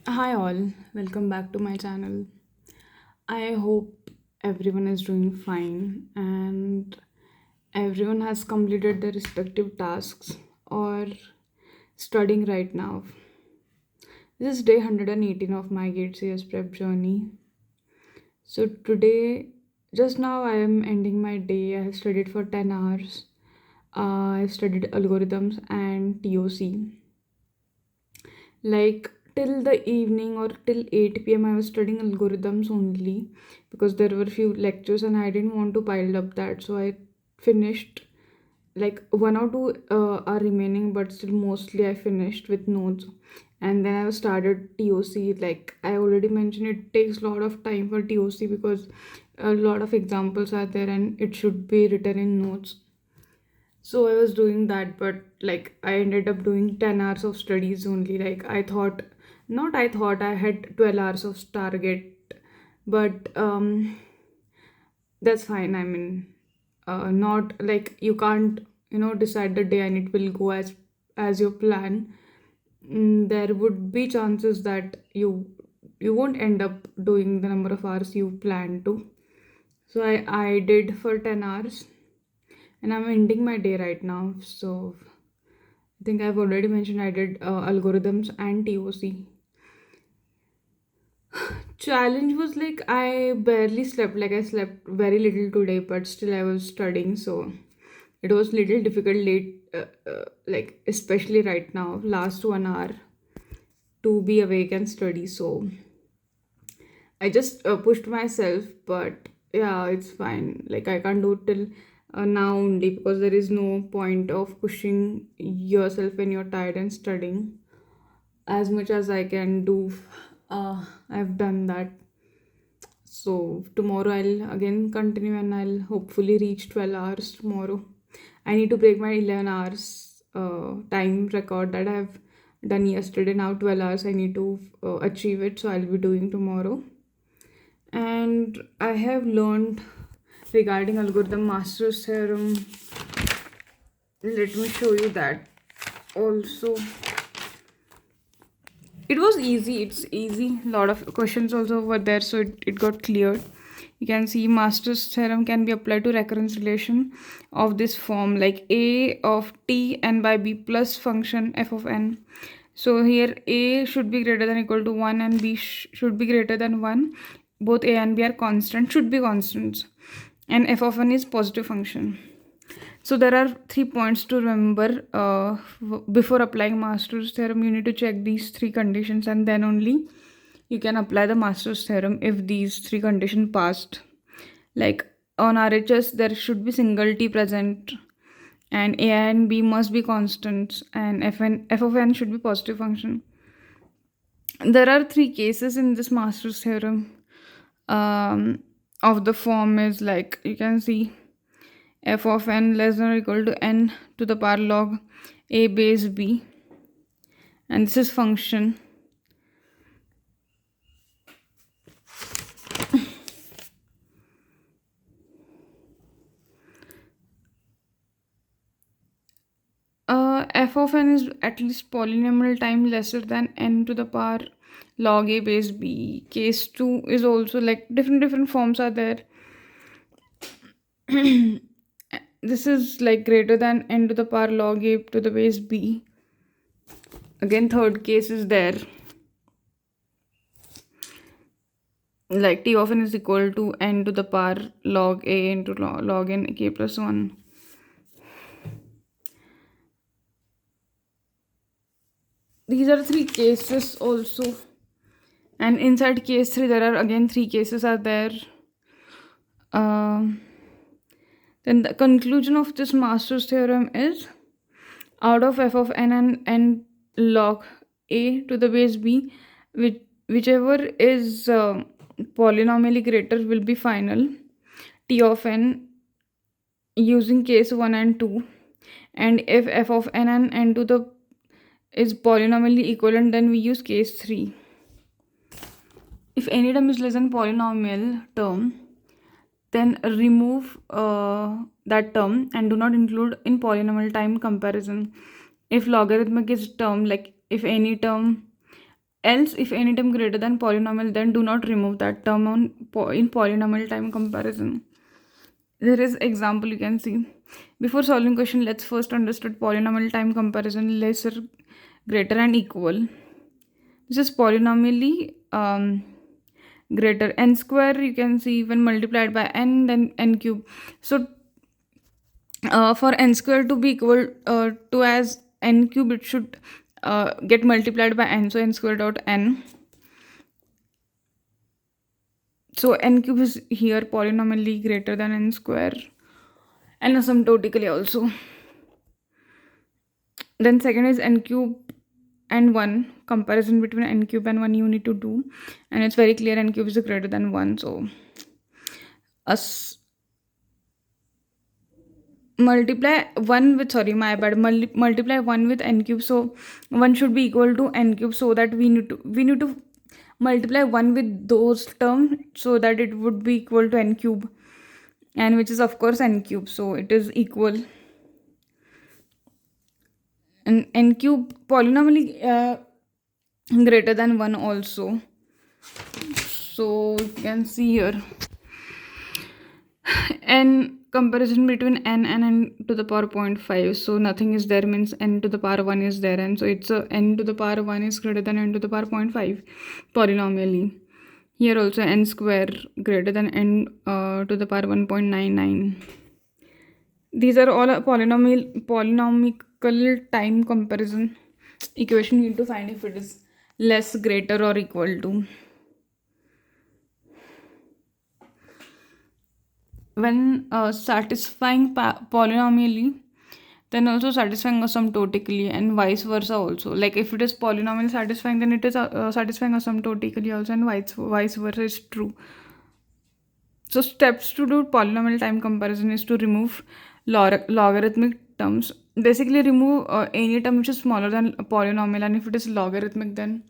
Hi all, welcome back to my channel. I hope everyone is doing fine and everyone has completed their respective tasks or studying right now. This is day 118 of my GATE CS prep journey. So today, just now I am ending my day. I have studied for 10 hours. I've studied algorithms and TOC. Like till the evening or till 8 p.m. I was studying algorithms only because there were few lectures and I didn't want to pile up that, so I finished like one or two are remaining, but still mostly I finished with notes. And then I started TOC. Like I already mentioned, it takes a lot of time for TOC because a lot of examples are there and it should be written in notes. So I was doing that, but like I ended up doing 10 hours of studies only. Like I thought I had 12 hours of target, but that's fine. I mean, not like you can't, decide the day and it will go as you plan. There would be chances that you won't end up doing the number of hours you plan to. So I did for 10 hours and I'm ending my day right now. So I think I've already mentioned I did algorithms and TOC. Challenge was like I barely slept. Like I slept very little today, but still I was studying, so it was little difficult late. Like especially right now, last 1 hour to be awake and study. So I just pushed myself, but yeah, it's fine. Like I can't do it till now only because there is no point of pushing yourself when you're tired and studying. As much as I can do, I've done that. So tomorrow I'll again continue and I'll hopefully reach 12 hours tomorrow. I need to break my 11 hours time record that I've done yesterday. Now 12 hours I need to achieve it, so I'll be doing tomorrow. And I have learned regarding algorithm master's theorem. Let me show you that also. It was easy, it's easy. A lot of questions also were there, so it got cleared. You can see Master's theorem can be applied to recurrence relation of this form, like a of t n by b plus function f of n. So here a should be greater than or equal to 1 and b should be greater than 1. Both a and b are constant, should be constants, and f of n is positive function. So there are 3 points to remember. Before applying Master's theorem, you need to check these three conditions, and then only you can apply the Master's theorem if these three conditions passed. Like on RHS, there should be single t present, and a and b must be constants, and f of n should be positive function. There are three cases in this Master's theorem. Of the form is like you can see f of n less than or equal to n to the power log a base b, and this is function. F of n is at least polynomial time lesser than n to the power log a base b. Case 2 is also like different forms are there. This is like greater than n to the power log a to the base b. Again, third case is there, like t of n is equal to n to the power log a into log n k plus 1. These are three cases also, and inside case 3 there are again three cases are there. Then the conclusion of this Master's theorem is out of f of n and n log a to the base b, whichever is polynomially greater will be final. T of n using case 1 and 2, and if f of n and n to the is polynomially equivalent, then we use case 3. If any term is less than polynomial term, then remove that term and do not include in polynomial time comparison. If logarithmic is term, like if any term else if any term greater than polynomial, then do not remove that term in polynomial time comparison. There is example you can see. Before solving question, let's first understand polynomial time comparison, lesser, greater and equal. This is polynomially greater. N square you can see when multiplied by n, then n cube. So for n square to be equal to as n cube, it should get multiplied by n. So n square dot n. So n cube is here polynomially greater than n square and asymptotically also. Then second is n cube and 1, comparison between n cube and 1 you need to do, and it's very clear n cube is greater than 1. So us multiply 1 with, sorry my bad, multiply 1 with n cube, so 1 should be equal to n cube, so that we need to multiply 1 with those terms so that it would be equal to n cube, and which is of course n cube, so it is equal. And n cube polynomially greater than 1 also. So you can see here n comparison between n and n to the power 0.5, so nothing is there means n to the power 1 is there, and so it's n to the power 1 is greater than n to the power 0.5 polynomially. Here also n square greater than n to the power 1.99. These are all polynomial time comparison equation. You need to find if it is less, greater or equal to. When satisfying polynomially, then also satisfying asymptotically, and vice versa also. Like if it is polynomial satisfying, then it is satisfying asymptotically also, and vice versa is true. So steps to do polynomial time comparison is to remove logarithmic terms. Basically remove any term which is smaller than a polynomial, and if it is logarithmic, then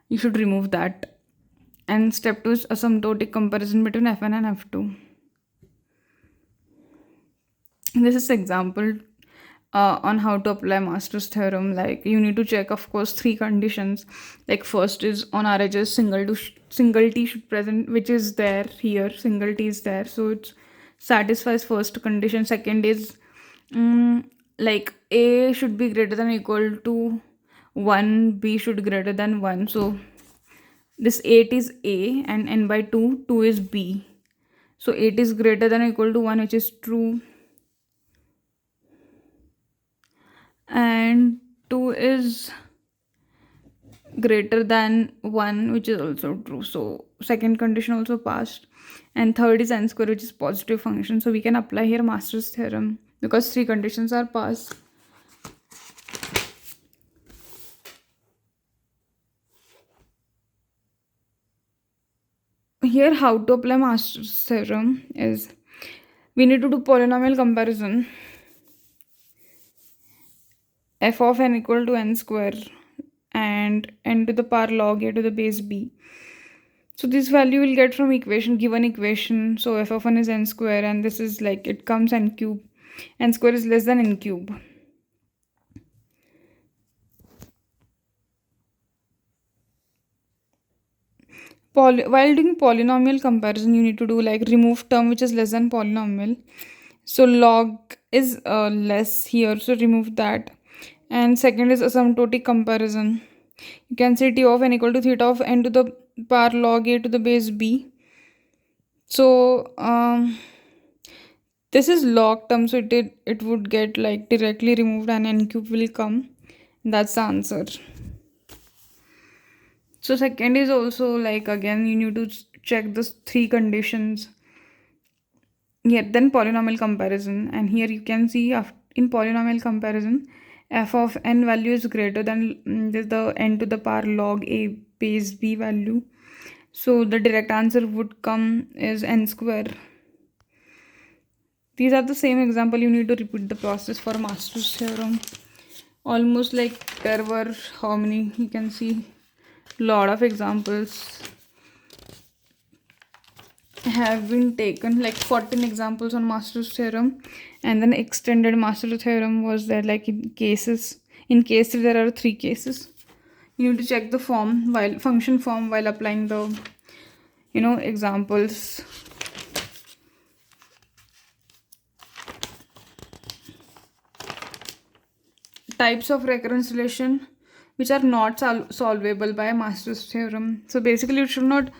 you should remove that. And step 2 is asymptotic comparison between f1 and f2. This is example on how to apply Master's theorem. Like you need to check of course 3 conditions. Like first is on RHS single t should present, which is there here, single t is there, so it satisfies first condition. Second is like a should be greater than or equal to 1, b should greater than 1, so this 8 is a and n by 2 is b, so 8 is greater than or equal to 1, which is true, and 2 is greater than 1, which is also true, so second condition also passed. And third is n square, which is positive function, so we can apply here Master's theorem because 3 conditions are passed. Here how to apply Master's theorem is we need to do polynomial comparison. F of n equal to n square and n to the power log a to the base b. So this value will get from given equation. So f of n is n square, and this is like it comes n cube. N square is less than n cube. While doing polynomial comparison, you need to do like remove term which is less than polynomial. So log is less here, so remove that. And second is asymptotic comparison. You can say t of n equal to theta of n to the power log a to the base b. So this is log term, so it would get like directly removed and n cube will come. That's the answer. So second is also like again you need to check the 3 conditions. Here then polynomial comparison, and here you can see in polynomial comparison f of n value is greater than the n to the power log a base b value, so the direct answer would come is n square. These are the same example. You need to repeat the process for Master's theorem. Almost like there were how many, you can see lot of examples have been taken, like 14 examples on Master's theorem, and then extended Master's theorem was there like in case there are 3 cases. You need to check the form while function form while applying the examples. Types of recurrence relation which are not solvable by Master's theorem. So basically, it should not.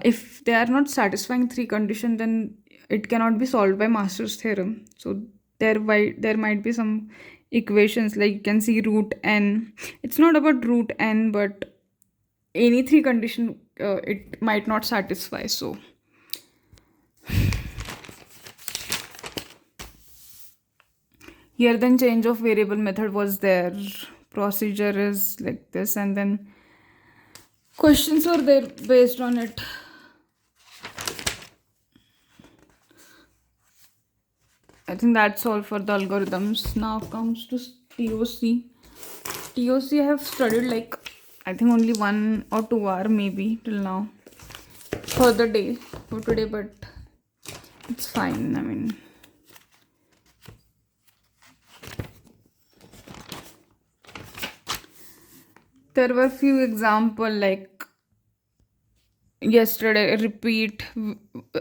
If they are not satisfying three conditions, then it cannot be solved by Master's theorem. So there might be some equations like you can see root n. It's not about root n, but any three condition it might not satisfy. So here then change of variable method was there. Procedure is like this, and then questions are there based on it. I think that's all for the algorithms. Now comes to TOC. TOC I have studied like I think only 1 or 2 hours maybe till now for the day for today, but it's fine. I mean, there were few example like yesterday repeat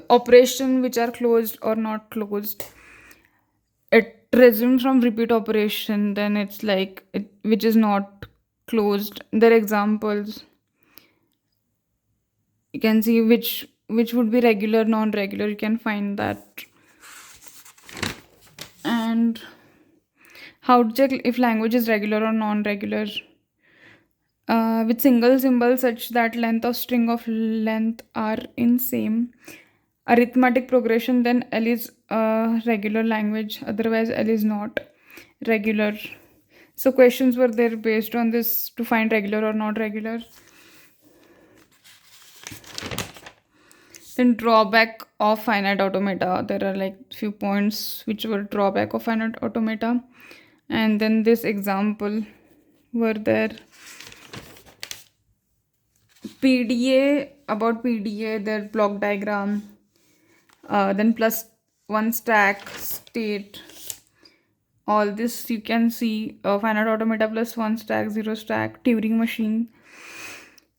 operation which are closed or not closed. It resumes from repeat operation, then it's like it which is not closed. There are examples. You can see which would be regular, non-regular. You can find that. And how to check if language is regular or non-regular. With single symbol such that length of string of length are in same arithmetic progression, then L is regular language, otherwise L is not regular. So questions were there based on this to find regular or not regular. Then drawback of finite automata, there are like few points which were drawback of finite automata, and then this example were there. PDA, about PDA, their block diagram, then plus one stack state, all this you can see. Finite automata plus one stack, zero stack, Turing machine,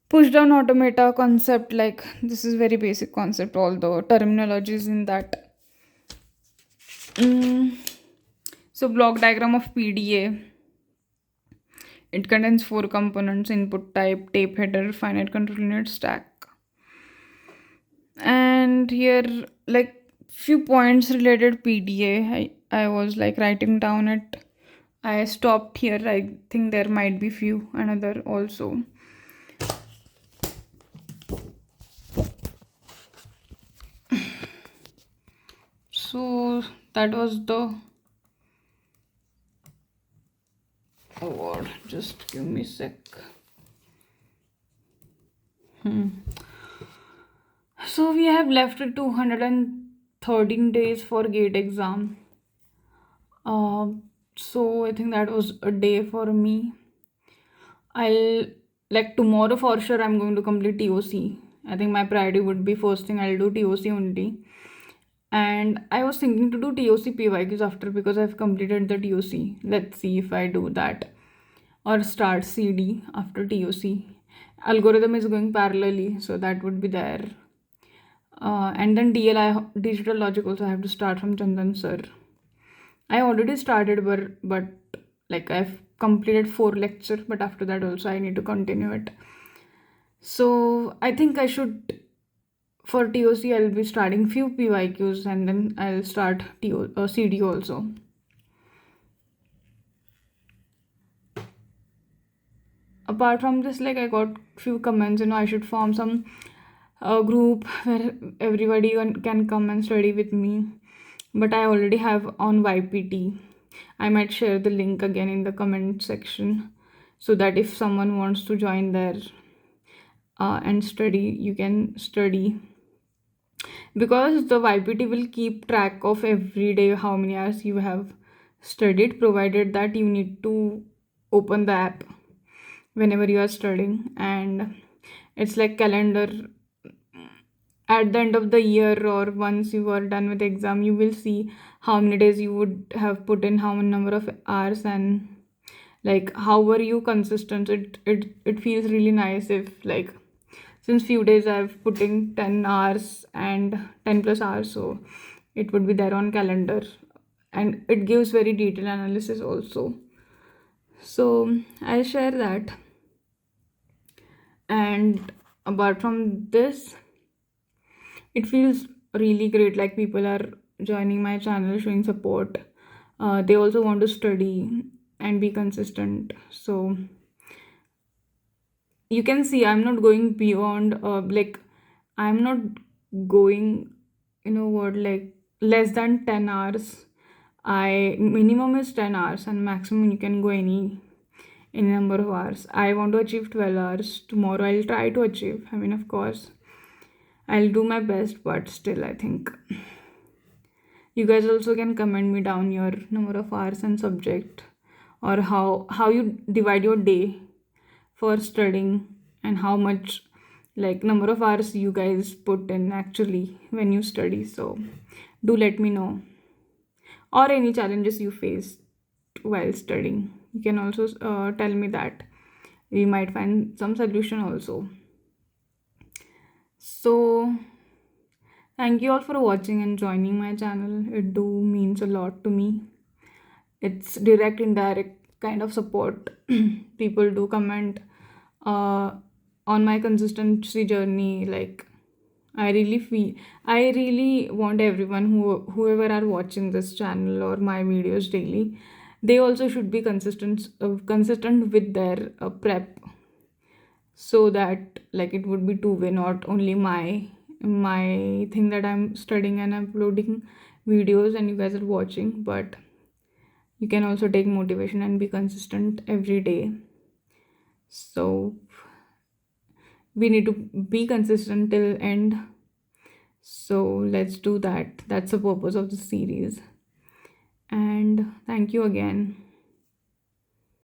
push down automata concept. Like this is very basic concept, all the terminologies in that. So block diagram of PDA, it contains 4 components: input type, tape header, finite control unit, stack. And here like few points related PDA, I was like writing down it. I stopped here. I think there might be few another also. So that was the award. Just give me a sec. So we have left 213 days for GATE exam. So I think that was a day for me. I'll like tomorrow for sure I'm going to complete TOC. I think my priority would be first thing I'll do TOC only. And I was thinking to do TOC PYQs after because I've completed the TOC. Let's see if I do that or start CD after TOC. Algorithm is going parallelly, so that would be there. And then DLI, digital logic, also I have to start from Chandan sir. I already started, but like I've completed 4 lectures, but after that also I need to continue it. So I think I should, for TOC I'll be starting few PYQs and then I'll start CD also. Apart from this, like I got few comments, I should form some group where everybody can come and study with me, but I already have on YPT. I might share the link again in the comment section so that if someone wants to join there and study, you can study, because the YPT will keep track of every day how many hours you have studied, provided that you need to open the app whenever you are studying. And it's like calendar. At the end of the year or once you are done with the exam, you will see how many days you would have put in, how many number of hours, and Like how were you consistent? It feels really nice if, like, since few days I've putting 10 hours and 10 plus hours, so it would be there on calendar, and it gives very detailed analysis also. So I'll share that. And apart from this, it feels really great, like people are joining my channel, showing support. They also want to study and be consistent. So you can see I'm not going beyond, like, I'm not going, what, like, less than 10 hours. I minimum is 10 hours and maximum you can go any number of hours. I want to achieve 12 hours tomorrow. I'll try to achieve. I mean, of course, I'll do my best, but still, I think you guys also can comment me down your number of hours and subject, or how you divide your day for studying, and how much, like, number of hours you guys put in actually when you study. So do let me know, or any challenges you face while studying. You can also tell me that. We might find some solution also. So thank you all for watching and joining my channel. It do means a lot to me. It's direct, indirect kind of support. People do comment uh, on my consistency journey. Like, I really want everyone whoever are watching this channel or my videos daily, they also should be consistent with their prep, so that, like, it would be two-way, not only my thing that I'm studying and uploading videos and you guys are watching, but you can also take motivation and be consistent every day. So we need to be consistent till end. So let's do that. That's the purpose of the series. And thank you again.